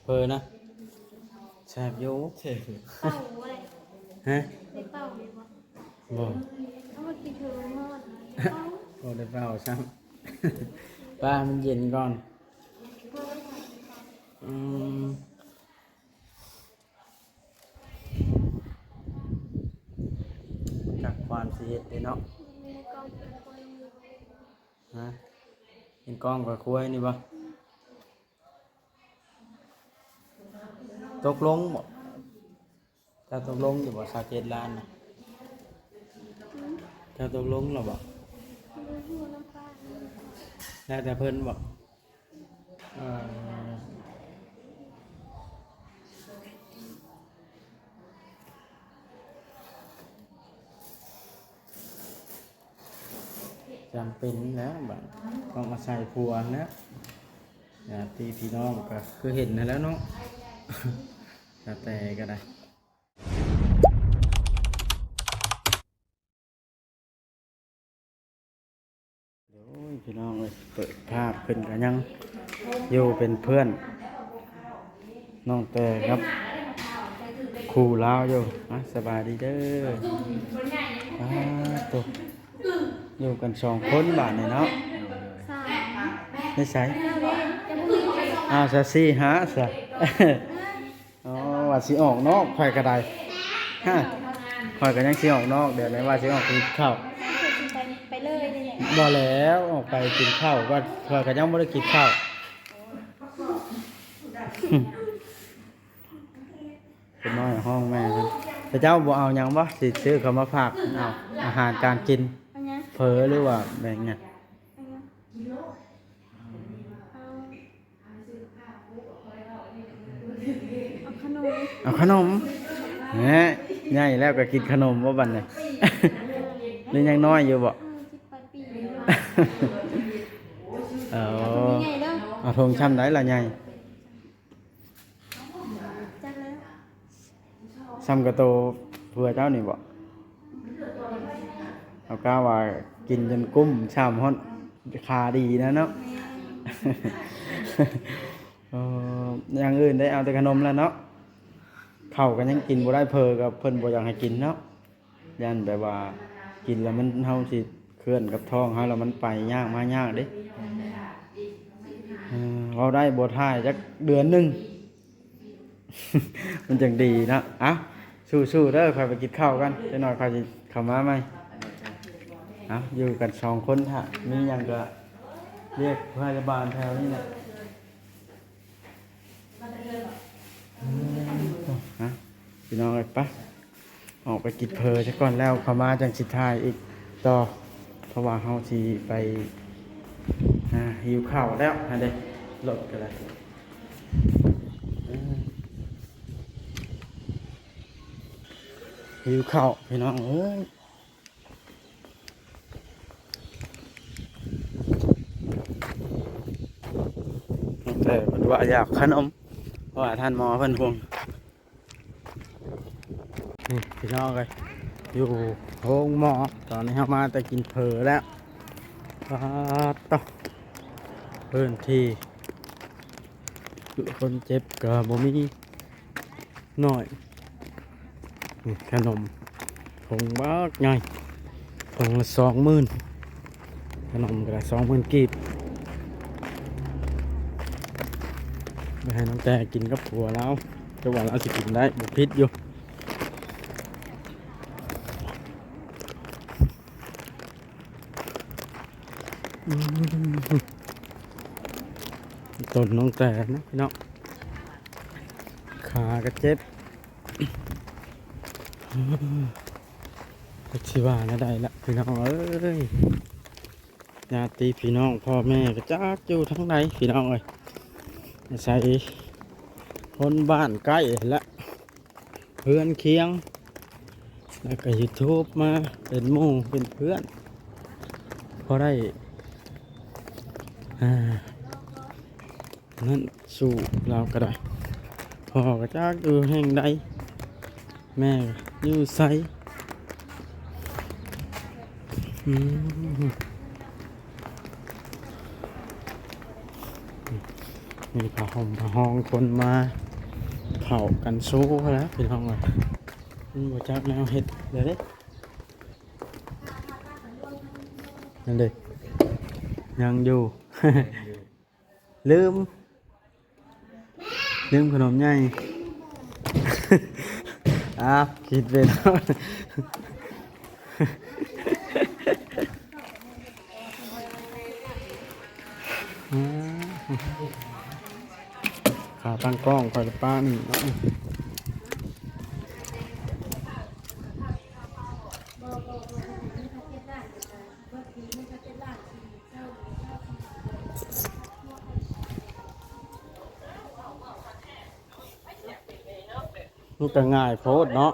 เพอนะแซ่บอยู่เช่เป้าอะไรฮะได้เป้าเลยบ่บ่ เอามากินเธอหมดเป้า บ่ได้เปล่าซ้ำป้ามันเย็นก่อนอืมจากความสิเฮ็ดเด้เนาะ มีในกองเป็นคนอยู่ ฮะเห็นกล้องกับคุยนี่บ่ตกลงบ่จะตกลงอยู่บ่27 ล้านนะจะตกลงหรอบ่ มีหัวน้ำปลา แล้วแต่เพิ่นบ่เออจำเป็นแล้วบัดต้องอาศัยผัวนะญาติพี่น้องก็คือเห็นนั่นแหล้วเนาะ แล้วแต่ก็ได้เดี๋ยวพี่น้องเลยเปิดภาพเป็นกันยังอยู่เป็นเพื่อนน้องแต่ครับครูลาวอยู่สบายดีเด้อตัวอยู่กัน2 คนบาทนี่เนาะ สาม ไม่ใช่ จะพูด ซะสี่ฮะซะ อ๋อว่าสิออกนอกข่อยก็ได้ฮะข่อยก็ยังสิออกนอกเดี๋ยวไหนว่าสิออกกินข้าว ไปเลยนี่แหละ บ่แล้วออกไปกินข้าวว่าข่อยก็ยังบ่ได้กินข้าว เป็นน้อยห้องแม่ครับแต่เจ้าบ่เอาหยังบ่สิซื้อเขามาฝากเอาอาหารการกิน อันนี้ เผลอหรือว่าแบ่งเนี่ย อันนี้เอาขนม เอาขนมแหมใหญ่แล้วก็กินขนมบ่บัดนี้ หรือยังน้อยอยู่บ่ 18 ปี เออ มีไงเด้อ เอาทงช้ำได้ละใหญ่ จักแล้ว ซ้ำกระโตเพื่อเจ้านี่บ่เอาก้าว่ากินจนกุ้มช้ำฮ้อนคาดีนะเนาะ เอออย่างอื่นได้เอาแต่ขนมแล้วเนาะข้าวก็ยังกินบ่ได้เพอกับเพิ่นบ่อยากให้กินเนาะยันแบบว่ากินแล้วมันเฮาสิเคลื่อนกับท้องเฮาแล้วมันไปยากมายากเด้เราได้บ่ทายจักเดือนหนึง มันจังดีเนาะเอ้าสู้ๆเด้อค่อยไปกินข้าวกันจักหน่อยค่อยสิเข้ามาใหม่เอ้าอยู่กัน2 คนฮะมีหยังก็เรียกพยาบาลแถวนี้แหละฮะพี่น้องเอ้ยปะออกไปกินเพลซะก่อนแล้วเข้ามาจังสิทายอีกต่อเพราะว่าเฮาสิไปหิวข้าวแล้วฮะเด้รถก็ได้หิวข้าวพี่น้องเอ้ยแต่เพิ่นว่าอยากขนมเพราะว่าท่านหมอเพิ่นห่วงนี่พี่น้องเอ้ยอยู่โรงหมอตอนนี้เฮามาแต่กินเผลอแล้วต่อพื้นที่คนเจ็บก็บ่มีน้อยนี่ขนมถุงบักใหญ่ถุงละ20,000ขนมก็ได้20,000 กีบไปให้น้องแต่กินกับผัวแล้วจะว่าเราสิกินได้บ่ผิดอยู่ต้นน้องแต่นะพี่น้องขาก็เจ็บสิว่านะได้ละพี่น้องเอ้ยญาติพี่น้องพ่อแม่ก็จักอยู่ทั้งไหนพี่น้องเอ้ยใส่คนบ้านใกล้และเพื่อนเคียงแล้วก็ยูทูบมาเป็นหมู่เป็นเพื่อนพอได้นั่นสู่เราก็ได้พ่อก็จักอยู่แห่งใดแม่อยู่ไส มีผ้าห่มผ้าห้องคนมาเผากันสู้แล้วพี่น้องเลยมันบ่จักแนวเห็ดเดี๋ยวเด้นั่นเด็กยังอยู่ ลืมขนมใหญ่ คิดไปแล้ว ขาตั้งกล้องคอยป้านี่เนาะมันก็ง่ายโพดเนาะ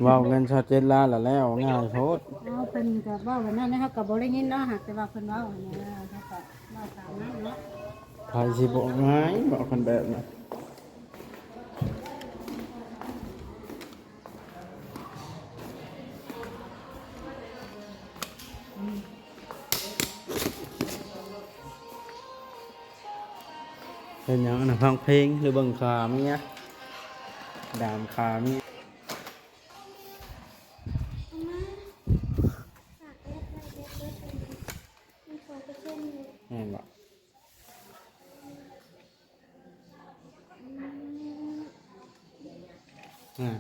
เว้าเงิน27 ล้านแล้วง่ายโพด เอาเพิ่นก็เว้าแบบนั้นนะครับก็บ่ได้ยินเนาะหากแต่ว่าเพิ่นเว้าอันนี้นะเขาก็เว้าตามนั้นเนาะ ไผสิบ่ง่ายบอกคนแบบนั้นเป็นหยังนะฟังเพลงหรือเบิ่งข่าวมีอะดามข่าวมี เอามาฝากเอ็ดไว้เอ็ดไว้เป็นมีคนไปเช่นอยู่ แม่นบ่ อ่า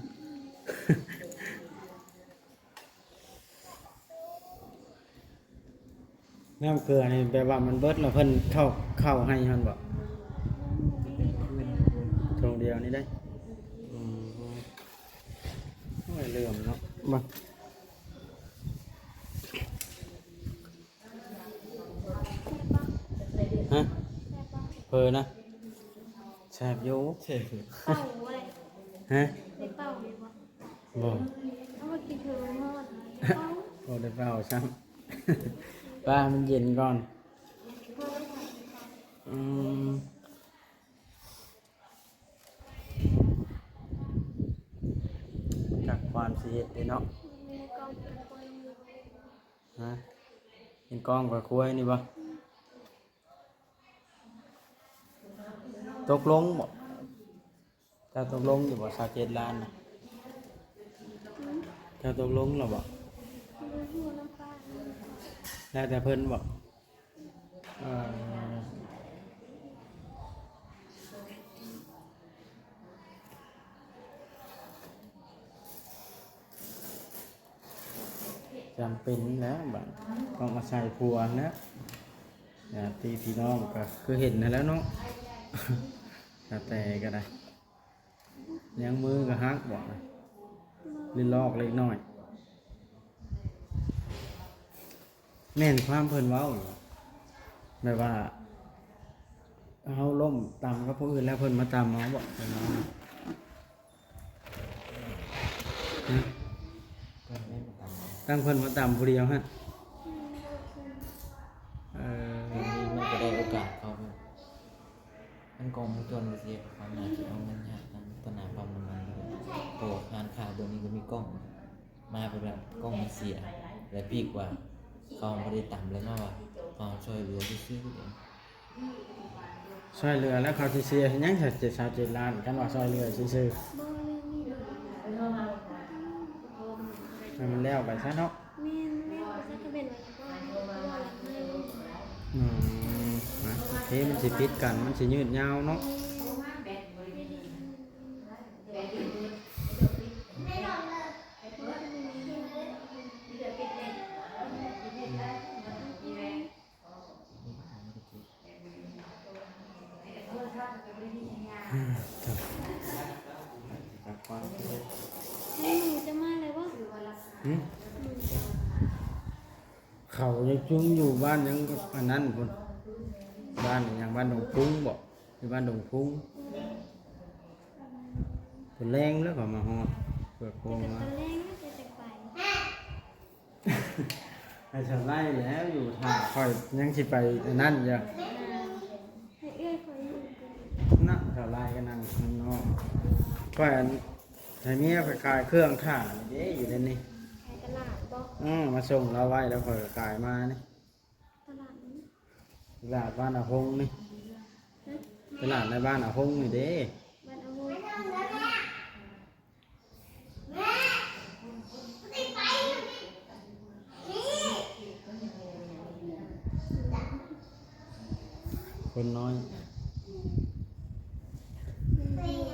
น้ำเกลือนี่แปลว่ามันเบิดแล้วเพิ่นเข้าให้เพิ่นบ่ตรงเดียวนี่ได้อืมโอ้ยเลื่อมเนาะบ่ฮะเพอนะแซ่บอยู่ เป่าอะไร ฮะ ได้เป่าไหมวะ บ่ เอามากินเถอะมันทอดเป่า บ่ได้เปล่าซ้ำ ป้ามันเย็นก่อนอืมจากความสิเฮ็ดเด้เนาะ มีกองเป็นคนอยู่ ฮะเห็นกล้องกับคุยนี่บ่ตกลงบ่จะตกลงอยู่บ่27 ล้านน่ะจะตกลงแล้วบ่ ดูหัวน้ำปลา แล้วแต่เพิ่นบ่จำเป็นแล้วบัดต้องอาศัยผัวนะตีพี่น้องก็คือเห็นนั่นแหล้วเนาะ แต่ก็ได้ยังมือก็ฮักบ่นะลิ้นลอกเล็กน้อยแม่นความเพิ่นเว้าอยู่แบบว่าเฮาล้มตำกับผู้อื่นแล้วเพิ่นมาตำเฮาบ่เพิ่นเว้านะฮะตั้งเพิ่นมาตำผู้เดียวฮะเออ มันจะได้โอกาสเขาไปมันกองมุจนเสียความหนาที่เอาเงินยากทั้งต้นน้ำปั๊มน้ำมันเลยโตงานข่าวตัวนี้ก็มีกล้อง มาเป็นแบบกล้องมันเสียและปีกว่าเขาไม่ได้ต่ำเลยมากว่าเขาช่วยเหลือซื้อๆเอง ช่วยเหลือแล้วเขาสิเสียให้หยัง27 ล้านกันว่าช่วยเหลือซื่อ บ่เลยมีแบบ ๆให้มันแล้วไปซะเนาะ แม่นแม่ก็จะเป็นอะไรก็ว่าไม่รู้ อืมนะโอเคมันสิปิดกันมันสิยืดยาวเนาะจากความคิด ให้หนูจะมาเลยวะ หึเขายังจุ้งอยู่บ้านยังอันนั้นพุ่นบ้านยังบ้านดงพุงบ่อยู่บ้านดงพุงเพิ่นแรงแล้วก็มาฮอดเปิดโคง แต่ มา ตอนแรกน่าจะไป ไปสไลด์แล้วอยู่ท่าค่อยยังสิไปอันนั้นอยู่ ให้เอื้อยคอยอยู่ นั่งสไลด์ก็นั่งข้างนอกก็อันให้เมียไปขายเครื่องถ่านี่เด้อยู่ในนี้ ขายตลาดบ่ มาส่งเราไว้แล้วค่อยก็ขายมานี่ ตลาดนี้ ตลาดบ้านอาพงนี่ ต ตลาดในบ้านอาหงนี่เด้ บ้านเอาไว้ คนน้อย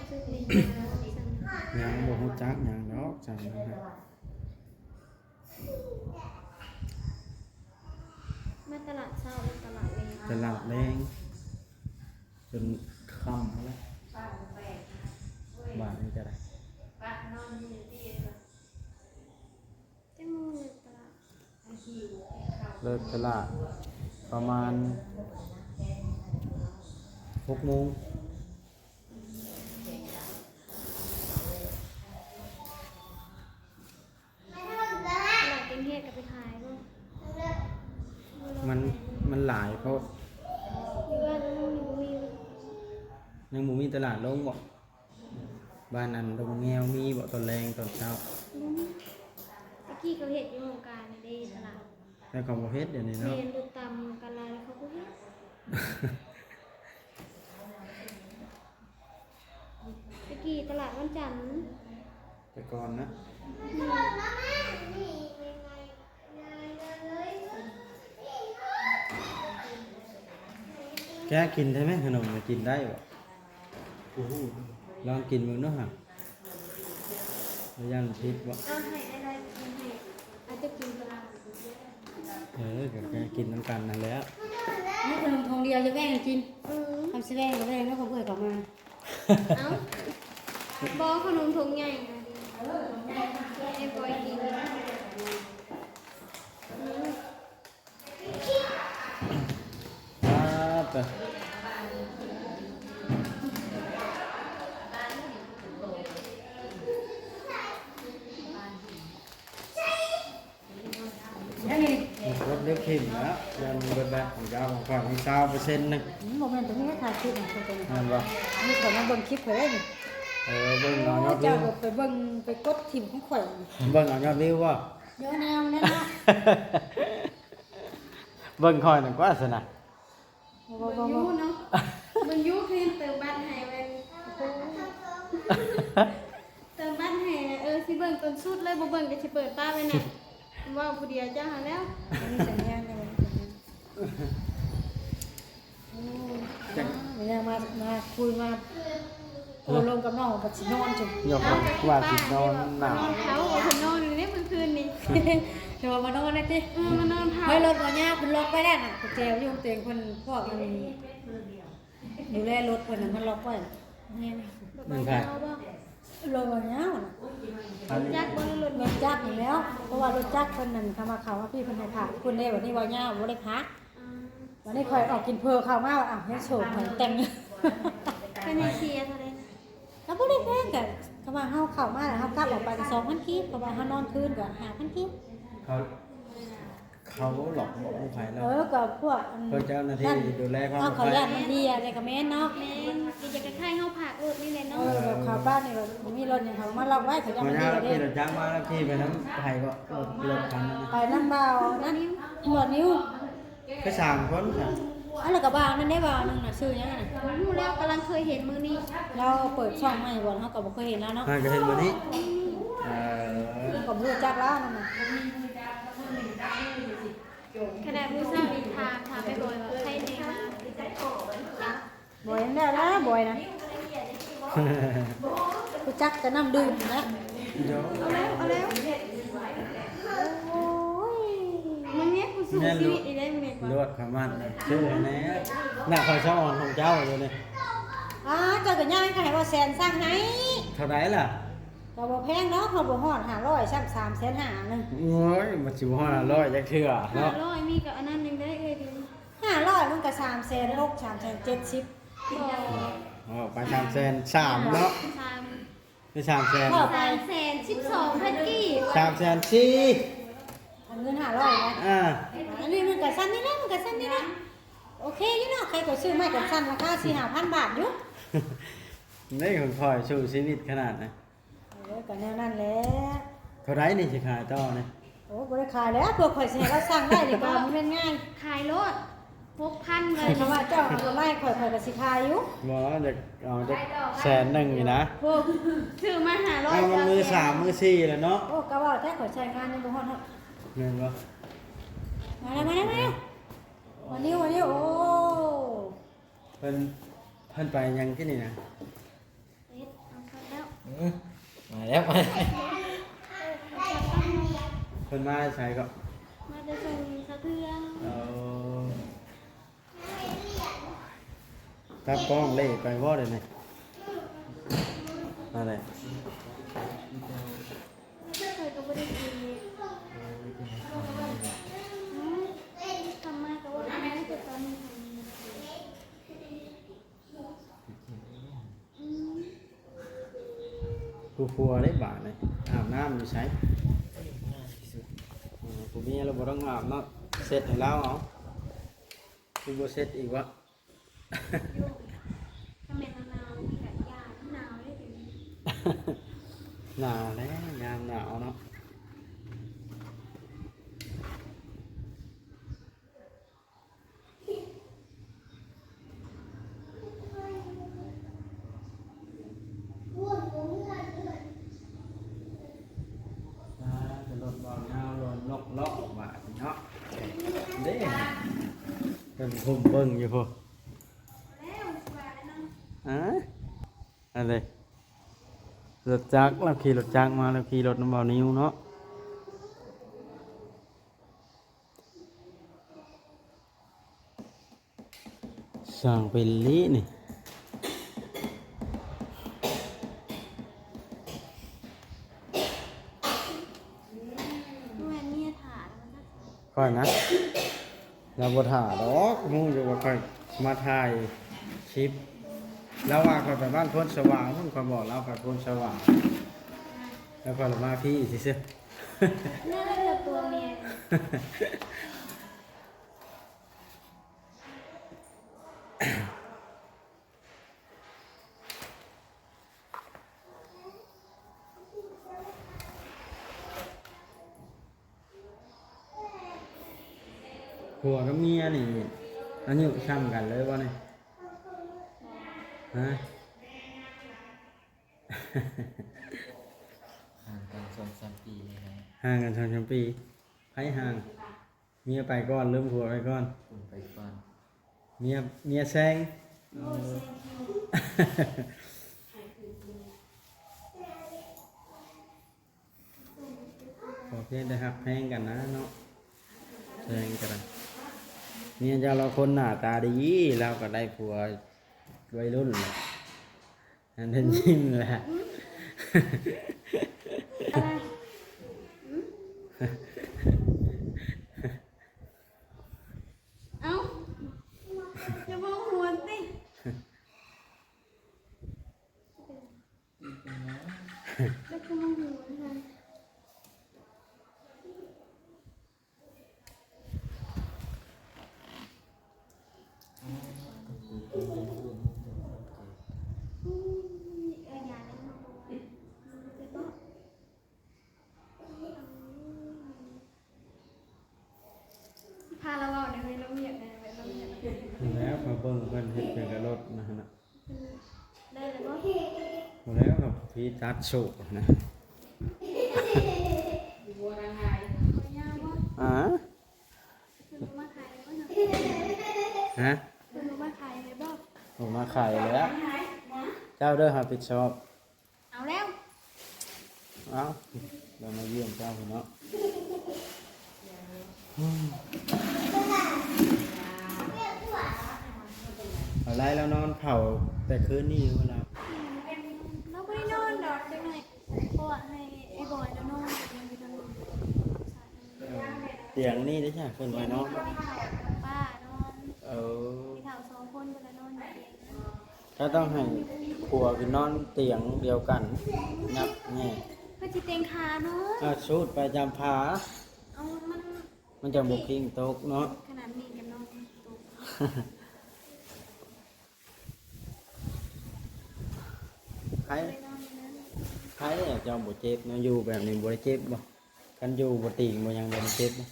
ซื้อใน ยังบ่ฮู้จักหยังดอกจังนะครับ มาตลาดเช้าหรือตลาดเย็น ตลาดแรงจนค่ำแล้วบ้านนี้ก็ได้ จะมูในตลาด เลิกตลาดประมาณ6 โมง ตลาดเป็นเทศกับไปขายบ่ มันหลายเพราะ อยู่บ้านนู้นนี่บ่มี ยังบ่มีตลาดลงบ่บ้านนั้นดงแงวมีบ่ตอนแรงตอนเช้า ตะกี้เขาเห็ดอยู่โรงการในตลาด แล้วก็บ่เฮ็ดเดี๋ยวนี้ เรี เนาะ ยนดูตามกันลาแล้วเขาก็เห็ดตะกี้ตลาดวันจันทร์ แต่ก่อนนะแกกินได้ไหมขนมเนี่ยกินได้บ่ลองกินมึงเนาะฮะแล้วยังพิษบ่ เอาให้อะไรกินให้อาจจะกินตลาด ก็แกกินน้ำกันนั่นแหล้ว นี่ขนมทองเดียวจะแบ่งกิน อืม ทำสิแบ่งก็แบ่งแล้วก็เพื่อนกลับมา เอ้าบอขนมถุงใหญ่นะดิไอ้บอยกินอืม ครับแต่ แล้วนี่ รถเล็กขึ้นแล้วยังเบิดแบบของเจ้าของฝั่งของเจ้า%นึง โมเมนต์ตรงนี้ถ่ายคลิปของคนนี้ นั่นบ่ นี่ข่อยมาเบิ่งคลิปข่อยได้นี่ เบิ่งเอายอดวิ เจ้าว ก็ไปเบิ่งไปกดทิมของข่อย เบิ่งเอายอดวิวบ่ เดี๋ยวแนวนั่นนะ เบิ่งคอยหนึ่งกว่าสนะ บ่ มัน บ่ ยู บ่ เนาะมันยูครีมเติมบ้านให้ไว้เติมบ้านให้นะสิเบิ่งต้นสุดเลยบ่เบิ่งก็สิเปิดป้าไว้น่ะว่าผู้เดียวจ้าหาแล้ว อันนี้สัญญาณได้บ่โอ้ยมาคุยมาโอ้ลงกับน้องบัดสินอนจุ ยกว่าสินอนหนาว นอนเขาเอาคนนอนอยู่เนี่ยเมื่อคืนนี่ เดี๋ยวมานอนนะติ มานอนเผา ไม่รถบ่ยากเพิ่นล็อกไว้ได้น่ะกุญแจอยู่เตียงเพิ่นพวกมันดูแลรถเพิ่นน่ะมันล็อกไว้นี่ หนึ่งพัน รถบ่ยากน่ะ ยักษ์บนรถ รถจักรนี่แล้วเพราะว่ารถจักรเพิ่นนั่นคำว่าเขาว่าพี่เพิ่นให้พักเพิ่นได้วันนี้บ่ยากบ่ได้พักวันนี้ข่อยออกกินเพอเข้ามาว่าอ้าวเฮ็ดโฉบเหมือนเต็มอยู่ เป็นไอเชียเท่าไรนะ แล้วบ่ได้แพงกันคำว่าเฮาเข้ามาแล้วเฮากลับออกไปก็2,000กีบเพราะว่าเฮานอนคืนก็5,000กีบ เขาหลอกบอกผู้ขายแล้ว ก็พวก เพิ่นเจ้าหน้าที่ดูแลความปลอด เขา ภัย ย่านมันดีอะไรก็แม่นเนาะ แม่กินจะกระไข่เข้าผักนี่เลยเนาะ แบบเขาบ้านนี่แบบมีรถอย่างเขามาล็อกไว้เขาจะ มา มัน เนี้ ดี ย เลย ขี่รถจักรมาแล้วขี่ไปน้ำไผ่ก็รถคันนั้น ไปน้ำเบานั่นหัวนิ้ว ก็3 คนค่ะ อันแล้วก็บ่าวนั่นได้บ่าวนึงน่ะชื่อหยังน่ะ รู้แล้วกำลังเคยเห็นมือนี้ เราเปิดช่องใหม่บ่เฮาก็บ่เคยเห็นแล้วเนาะ ก็เห็นวันนี้ ก็บ่รู้จักแล้วนั่นน่ะ ขนาดมือเศร้านี่ทาไปบ่อยว่าใครเนมา บ่อยนั่นได้แล้วบ่อยนะรู้จักแต่น้ำดื่มนะ เดี๋ยว เอาแล้วโอ้ย มึงเนี้ยกูสู้ชีวิตได้มึงเนี่ย รวดขมันชื่อแน่น่ะคอยช่องของเจ้าอยู่นี่ เจ้าก็ย่างก็ให้ว่าแสนสร้างให้ เท่าไหร่ล่ะ ก็บ่แพงเนาะเขาบ่ฮอด500ซ้ำ3,500,000นึง โอ้ยมาชิวห้า100จักเทื่อเนาะ ร้อยมีกับอันนั้นหนึ่งได้เลยดิ 500มันก็3,600 3,70 อ๋อไป300,003เนาะ สาม ไม่300,000 312,000กีบ 304,000 อันเงิน500นะ อันนี้มันก็สั้นนี่นะมันก็สั้นนี่นะโอเคอยู่เนาะใครก็ซื้อไม้กันสั้นราคา4-5,000 บาทอยู่ นี่ของคอยสู้ชีวิตขนาดนะ ก็แนวนั้นแหละ เท่าไรนี่สิขายต่อเนี่ย โอ้บ่ได้ขายแล้วพวกข่อยสิให้เราสั่งได้ดีกว่ามันเป็นง่าย ขายรถ โ 6,000เลย คำว่าเจ้าเอามาไล่ข่อยกับสิคายอยู่ บ่จะเอาจะแสนหนึ่งนี่นะ พวกซื้อมา500 เอามันมือสามมือสี่แล้วเนาะ โอ้ก็ว่าแท้ข่อยใช้งานในบ่ฮอดเนาะ เงินบ่ มาแล้ววันนี้โอ้ เพิ่นไปยังที่นี่นะ เอ็ดเอาเข้าแล้ว มาแล้วมา เพิ่นมาใส่ก็ มาจะส่งสะเทือง เอาตับกล้องเล่ไปบ่ได้ไหมอะไร เคยก็ไม่ได้กินทำมาก็ว่าไม่ได้ตอนนี้ ผู้พัวได้บาทเลยอาบน้ำอยู่ใช้ผู้มีเราบ่ต้องอาบเนาะเสร็จให้แล้วเอาผู้บ่เสร็จอีกวะ ถ้าแม่หนาวมีแบบยาหนาวได้ถึง หนาวแล้วยามหนาวเนาะจะลดบอลเงาลดนกเลาะบาดเนาะเด้เป็นผมเบิ่งอยู่พอ แล้วสบายแล้ว อะไรรถจักรเราขี่รถจักรมาเราขี่รถน้ำเบานิ้วเนาะสั่งเป็นลินี่ แม่เนี่ยถาดมันก็ ค่อยนะเราบถ่าดอกมูอยู่ว่าค่อยมาถ่ายคลิปแล้วว่าค่อยไปบ้านพ้นสว่างพ้นค่อยบอกเราไปพ้นสว่างแล้วค่อยมาพี่สิเสีย น่าจะตัวเมีย ผัวกับเมียนี่อายุซ้ำกันเลยว่าเนี่ยฮะ ห่างกัน2-3 ปีเลยนะ ห่างกัน2-3 ปีให้ห่างเมียไปก่อนเริ่มผัวไปก่อน คุณไปก่อน เมียแซงขอเพียงแต่หักแพงกันนะเนาะแซงกันเมียจะเราคนหน้าตาดีเราก็ได้ผัววัยรุ่นแหละอันนั้นยิ้มแหละ อะไรเอ้าจะมองหัวสิแล้วก็มองหัวค่ะ อย่าได้มาบอกจะบอกพาเราเอาในเวลาเมียดในเวลาเมียด แล้วพอเบิ่งเพิ่นเฮ็ดเป็นกระรถนะฮะ ได้แล้วก็ แล้วกับพี่ตัดโชกนะ ยาวว่า อ่า คุณมาขายเลยบ้าง ฮะ คุณมาขายเลยบ้าง ผมมาขายแล้วเจ้าเด้อครับผิดชอบ เอาแล้ว เอ้าเรามาเยี่ยมเจ้าพี่เนาะอะไรแล้วนอนเผาแต่คืนนี้เวลา เราไม่ได้นอนดอกจังไงเพราะว่าให้ไอ้บอยแล้วนอนยังไปทำงาน เตียงนี่ได้ใช่ขึ้นไปเนาะ ป้านอน เออ มีเท่า2 คนเวลานอนอยู่เอง ถ้าต้องให้ผัวคือนอนเตียงเดียวกันนับแง่ เพื่อจิเต็งขาเนาะ ชูดไปจำพา เอามัน มันจะบุกคิงโต๊ะเนาะ ขนาดนี้กันนอนตุ๊ก ใคร ไปนอนอยู่นั้น ใครเนี่ยเจ้าบ่เจ็บเนาะอยู่แบบนี้บ่ได้เจ็บบ่กันอยู่บ่ติ่งบ่ยังบ่ได้เจ็บบ่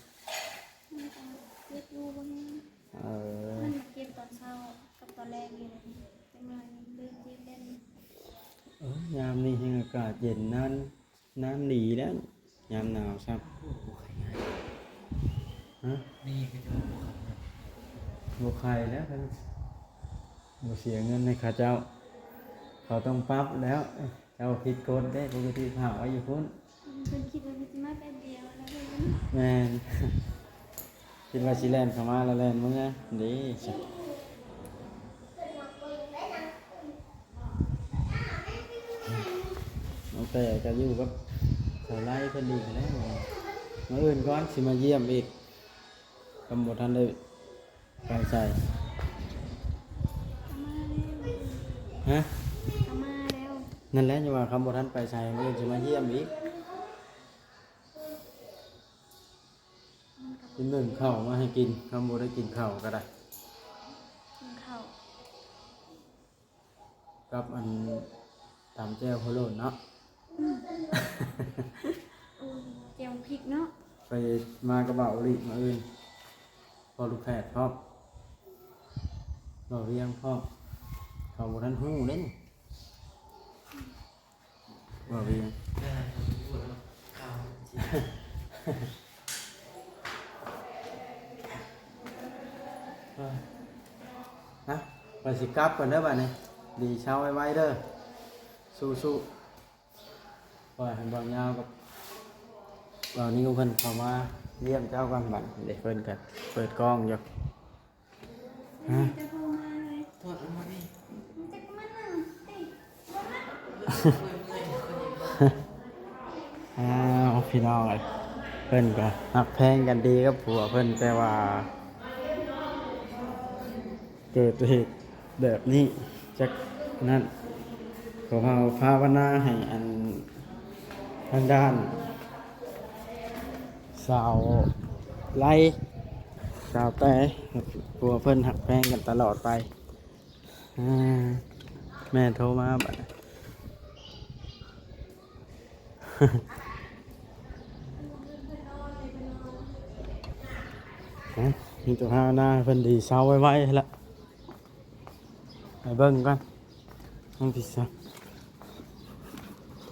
เล็กดูบนนี้ เออ ยามนี้แห่งอากาศเย็นน้ำหนีแล้วยามหนาวครับ โอ้โหไข่ง่าย ฮะ นี่ก็จะบอกเขานะ บ่ใครแล้วท่านบ่เสียเงินให้ข้าเจ้า เขาต้องปรับแล้วเจ้าผิดกฎได้ปกติผ่าไว้อยู่พุ่น เพิ่นคิดว่ามันสิมาแป๊บเดียวแล้วเพิ่น แม่น คิดว่าสิแล่นเข้ามาแล้วแล่นมึงไงดีสิน้องแต่ก็อยู่กับสาวไล่เพิ่นดีแล้วมาอื่นก่อนสิมาเยี่ยมอีกกำบ่ทันได้ไปใส่ ฮะ เอามาแล้ว นั่นแหละจะว่าคำบ่ทันไปใส่มาอื่นสิมาเยี่ยมอีกกินหนึ่งข้าวมาให้กินคำบ่ได้กินข้าวก็ได้ กินข้าว กับอันตำแจ่วโพะโล้นเนาะ โอ้แจ่วพริกเนาะ ไปมากระเป๋าลิมาอื่นพอลูกแพทย์พร้อมบอกเรียงพร้อมเขาบทันหูเล่นบอกเรียง ได้พูดแล้วข้าวจริง ฮะไปสิกลับก่อนเด้อบ้านนี้ดีเช้าไว้เด้อสู้ๆปล่อยให้บางยาวกับบ่าวนี้ก็เพิ่นเข้ามาเยี่ยมเจ้ากันบัดเด็กเพิ่นกันเปิดกล้องอยู่ฮะ จะโทรมาเลย โทษเอามาดิ มันจะมานั่งติด อ้าวพี่น้องเอ้ยเพิ่นก็หักแพงกันดีกับผัวเพิ่นแต่ว่าเกิดเหตุแบบนี้จักนั่นขอภาวนาให้อันทางด้านสาวไล่สาวแต่ผัวเพิ่นหักแพงกันตลอดไปแม่โทรมาบัด มีตัวห้าหน้าเพิ่นดีเศร้าไว้ๆละไปเบิ่งกันน้องพิซซ่า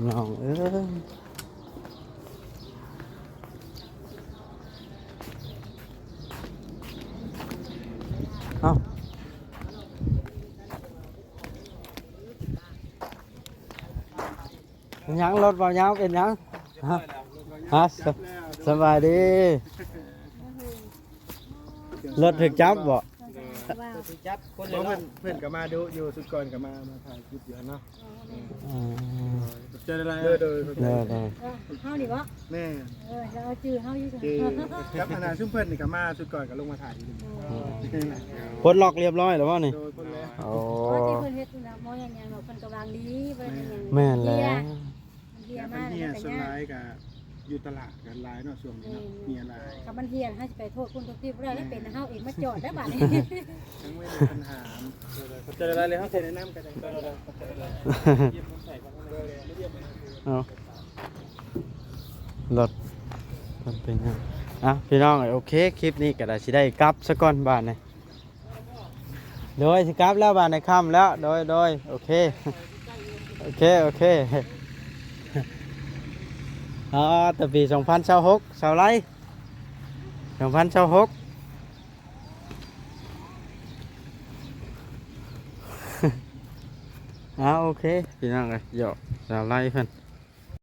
น้องเอ้ยเอาเป็นหยังรถเบาเงาเป็นหยังฮะสบายดีรถถึกจับบ่ ว้าว จับคนเลยเพื่อนก็มาดูอยู่สุดก่อนก็มาถ่ายคลิปอยู่เนาะเจออะไรโดย เด้อ เฮานี่บ่ แม่ เราเอาจื้อเฮาอยู่ คือครับอนาซุ่มเพื่อนนี่ก็มาสุดก่อนก็ลงมาถ่ายอยู่ พดล็อกเรียบร้อยแล้วบ่นี่ โดยคนแล้ว โอ้ ที่เพิ่นเฮ็ดนะหมอยังๆเนาะเพิ่นก็วางดีเพิ่นยัง แม่นแล้ว เฮีย มั มาน ก เนี่ย แต่ ส่วน ยา ร้ายกับอยู่ตลาดกันร้ายเนาะช่วงนี้เนาะมีอะไร กับมันเฮียนเฮาสิไปโทษคนทุกที่บ่ได้แล้วเป็นเฮาเองมาจอดได้บัดนี้ ทั้งไม่มีปัญหาเจออะไรเลยเขาเซ็นแนะนำกันเลยเยี่ยมคนใส่กันเลยไม่เยี่ยม เอารถมันเป็นยังอ่ะพี่น้องเอ้ยโอเคคลิปนี้ก็ได้สิได้กลับซะก่อนบ้านนี่โดยสิกลับแล้วบ้านในค่ำแล้วโดยโอเคโอเคแต่ปี2026สาวไร2026โอเคพี่น้องเอ้ยหยอกสาวไรเพิ่น